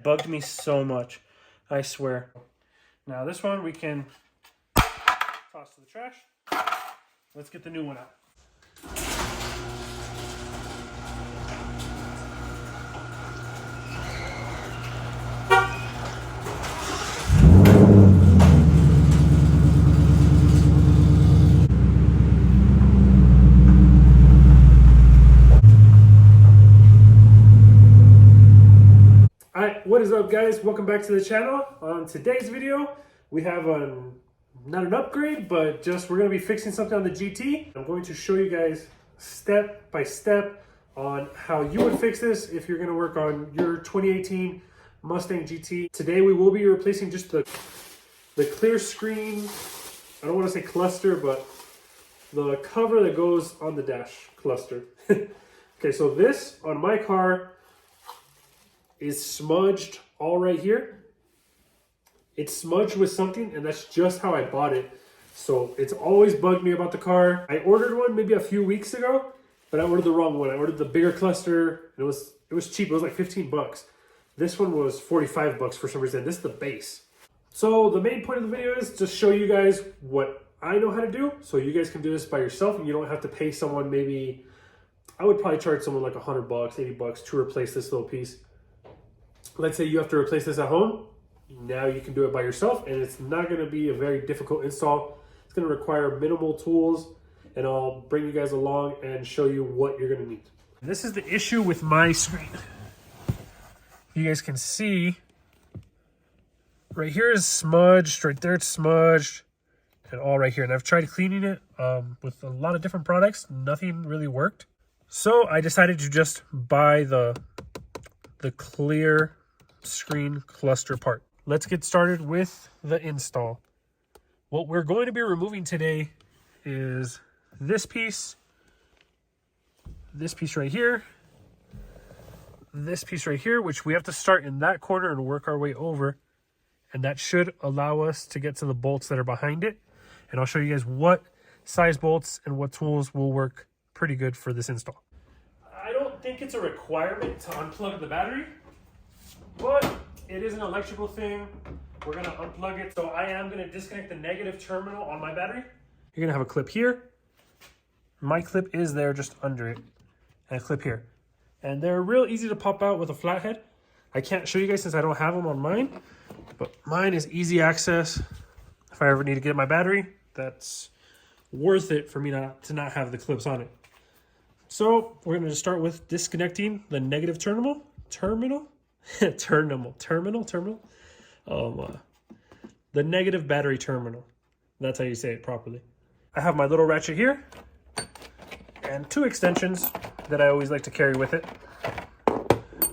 Bugged me so much, I swear. Now this one we can toss to the trash. Let's get the new one out. Alright, what is up guys? Welcome back to the channel. On today's video, we have not an upgrade, but just we're going to be fixing something on the GT. I'm going to show you guys step by step on how you would fix this if you're going to work on your 2018 Mustang GT. Today we will be replacing just the clear screen, I don't want to say cluster, but the cover that goes on the dash cluster. Okay, so this on my car is smudged all right here. It's smudged with something, and that's just how I bought it. So it's always bugged me about the car. I ordered one maybe a few weeks ago, but I ordered the wrong one. I ordered the bigger cluster, and it was cheap. It was like 15 bucks. This one was 45 bucks for some reason. This is the base. So the main point of the video is to show you guys what I know how to do, so you guys can do this by yourself, and you don't have to pay someone. Maybe I would probably charge someone like 100 bucks, 80 bucks to replace this little piece. Let's say you have to replace this at home. Now you can do it by yourself, and it's not going to be a very difficult install. It's going to require minimal tools, and I'll bring you guys along and show you what you're going to need. This is the issue with my screen. You guys can see right here is smudged, right there it's smudged, and all right here. And I've tried cleaning it with a lot of different products. Nothing really worked. So I decided to just buy the clear screen cluster part. Let's get started with the install. What we're going to be removing today is this piece right here, this piece right here, which we have to start in that corner and work our way over, and that should allow us to get to the bolts that are behind it. And I'll show you guys what size bolts and what tools will work pretty good for this install. I don't think it's a requirement to unplug the battery, but it is an electrical thing. We're gonna unplug it. So I am gonna disconnect the negative terminal on my battery. You're gonna have a clip here. My clip is there just under it, and a clip here. And they're real easy to pop out with a flathead. I can't show you guys since I don't have them on mine, but mine is easy access. If I ever need to get my battery, that's worth it for me to not have the clips on it. So we're going to start with disconnecting the negative terminal. The negative battery terminal. That's how you say it properly. I have my little ratchet here and two extensions that I always like to carry with it.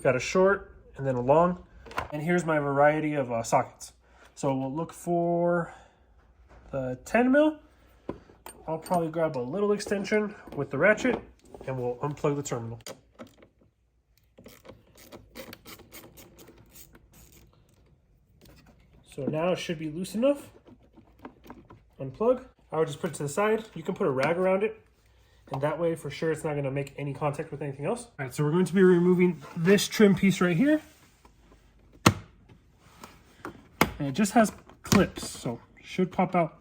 Got a short and then a long. And here's my variety of sockets. So we'll look for the 10 mil. I'll probably grab a little extension with the ratchet, and we'll unplug the terminal. So now it should be loose enough. Unplug. I would just put it to the side. You can put a rag around it, and that way for sure it's not going to make any contact with anything else. All right, so we're going to be removing this trim piece right here. And it just has clips, so should pop out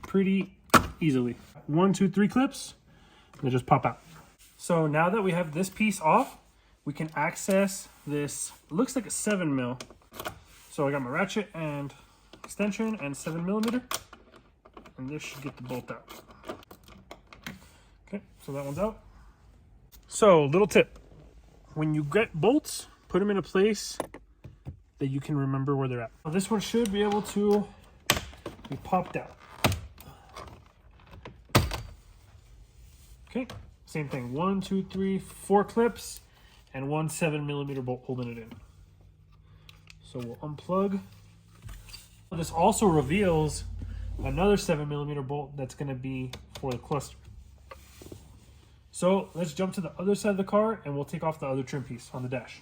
pretty easily. 1, 2, 3 clips, and they just pop out. So now that we have this piece off, we can access this, it looks like a 7 mil. So I got my ratchet and extension and 7 millimeter, and this should get the bolt out. Okay, so that one's out. So little tip, when you get bolts, put them in a place that you can remember where they're at. Now, this one should be able to be popped out. Okay, same thing. 1, 2, 3, 4 clips and 1 7 millimeter bolt holding it in. So we'll unplug. This also reveals another 7 millimeter bolt that's going to be for the cluster. So let's jump to the other side of the car and we'll take off the other trim piece on the dash.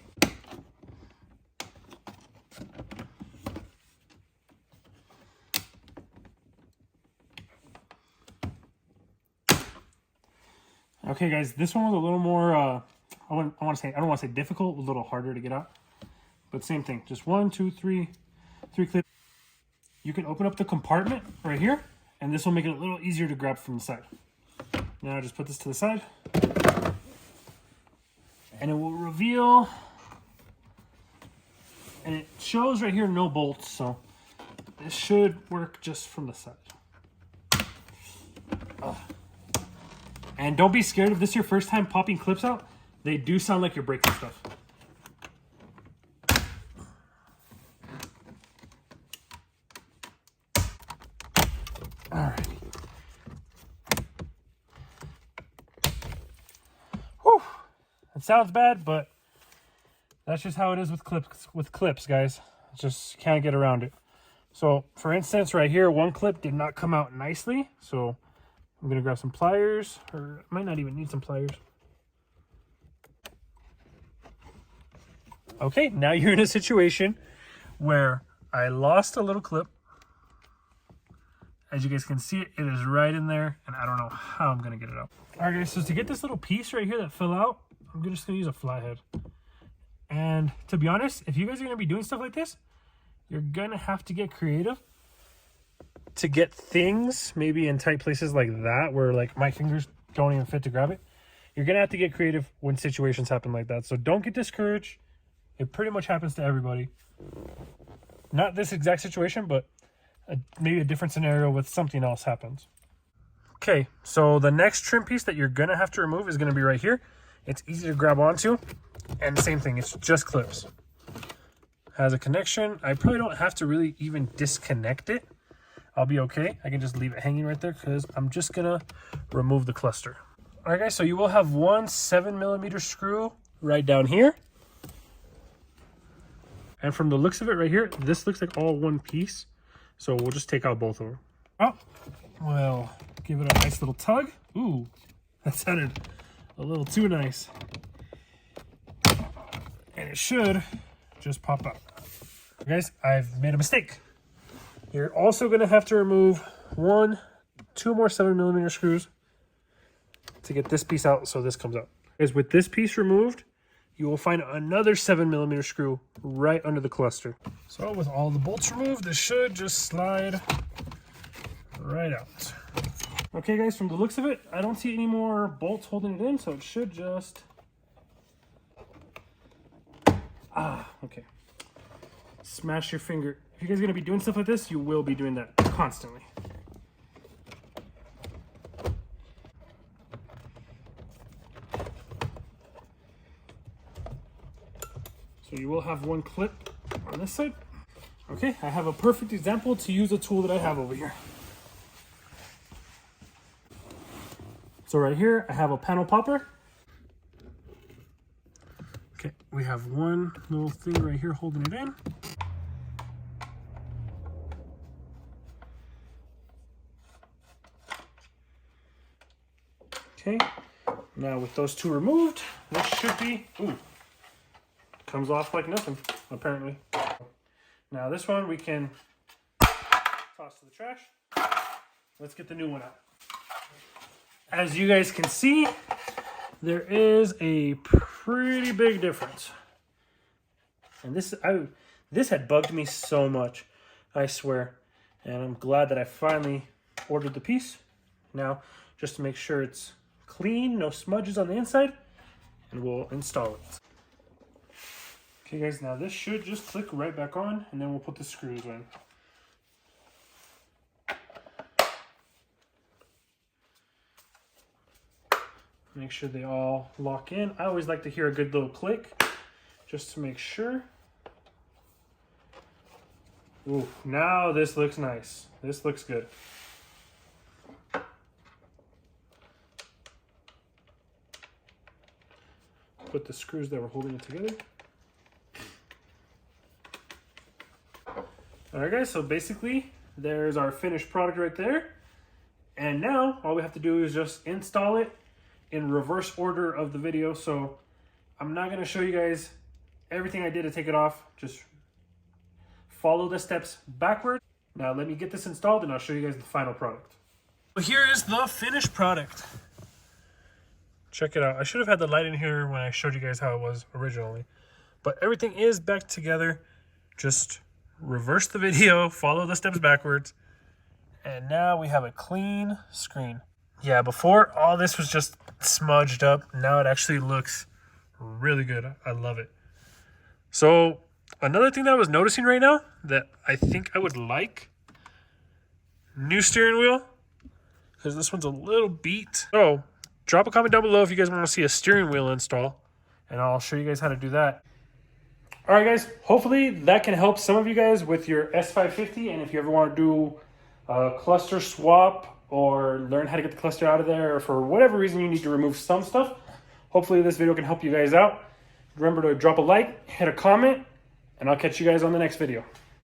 Okay guys, this one was a little more, I don't want to say difficult, a little harder to get out. but same thing. Just 1, 2, 3 clips. You can open up the compartment right here, and this will make it a little easier to grab from the side. Now just put this to the side, and it will reveal, and it shows right here no bolts, so this should work just from the side. And don't be scared if this is your first time popping clips out. They do sound like you're breaking stuff. Alright. Whew. It sounds bad, but that's just how it is with clips, guys. Just can't get around it. So, for instance, right here, one clip did not come out nicely. So, I'm going to grab some pliers, or I might not even need some pliers. Okay, now you're in a situation where I lost a little clip. As you guys can see, it is right in there, and I don't know how I'm going to get it out. All right, guys, so to get this little piece right here that fell out, I'm just going to use a flathead. And to be honest, if you guys are going to be doing stuff like this, you're going to have to get creative to get things maybe in tight places like that, where like my fingers don't even fit to grab it. You're going to have to get creative when situations happen like that. So don't get discouraged. It pretty much happens to everybody. Not this exact situation, but maybe a different scenario with something else happens. Okay, so the next trim piece that you're going to have to remove is going to be right here. It's easy to grab onto, and same thing, it's just clips. Has a connection. I probably don't have to really even disconnect it. I'll be okay. I can just leave it hanging right there because I'm just going to remove the cluster. All right, guys, so you will have one 7mm screw right down here. And from the looks of it right here, this looks like all one piece. So we'll just take out both of them. Oh, well, give it a nice little tug. Ooh, that sounded a little too nice. And it should just pop out. Guys, I've made a mistake. You're also going to have to remove 2 more 7mm screws to get this piece out so this comes out. Because with this piece removed, you will find another 7mm screw right under the cluster. So with all the bolts removed, this should just slide right out. Okay, guys, from the looks of it, I don't see any more bolts holding it in, so it should just... okay. Smash your finger. If you guys are going to be doing stuff like this, you will be doing that constantly. So you will have one clip on this side. Okay, I have a perfect example to use a tool that I have over here. So right here, I have a panel popper. Okay, we have one little thing right here holding it in. Okay, now with those two removed, this should be, comes off like nothing, apparently. Now this one we can toss to the trash. Let's get the new one out. As you guys can see, there is a pretty big difference. And this had bugged me so much, I swear. And I'm glad that I finally ordered the piece. Now, just to make sure it's clean, no smudges on the inside, and we'll install it. Okay guys, now this should just click right back on, and then we'll put the screws in. Make sure they all lock in. I always like to hear a good little click, just to make sure. Ooh, now this looks nice. This looks good. Put the screws that were holding it together. Alright guys, so basically there's our finished product right there. And now all we have to do is just install it in reverse order of the video. So I'm not going to show you guys everything I did to take it off. Just follow the steps backward. Now let me get this installed and I'll show you guys the final product. So here is the finished product. Check it out. I should have had the light in here when I showed you guys how it was originally. But everything is back together. Just reverse the video, follow the steps backwards, and now we have a clean screen. Yeah, before all this was just smudged up. Now it actually looks really good. I love it. So another thing that I was noticing right now that I think I would like, new steering wheel, because this one's a little beat. So drop a comment down below if you guys want to see a steering wheel install, and I'll show you guys how to do that. All right, guys, hopefully that can help some of you guys with your S550, and if you ever want to do a cluster swap or learn how to get the cluster out of there, or for whatever reason you need to remove some stuff, hopefully this video can help you guys out. Remember to drop a like, hit a comment, and I'll catch you guys on the next video.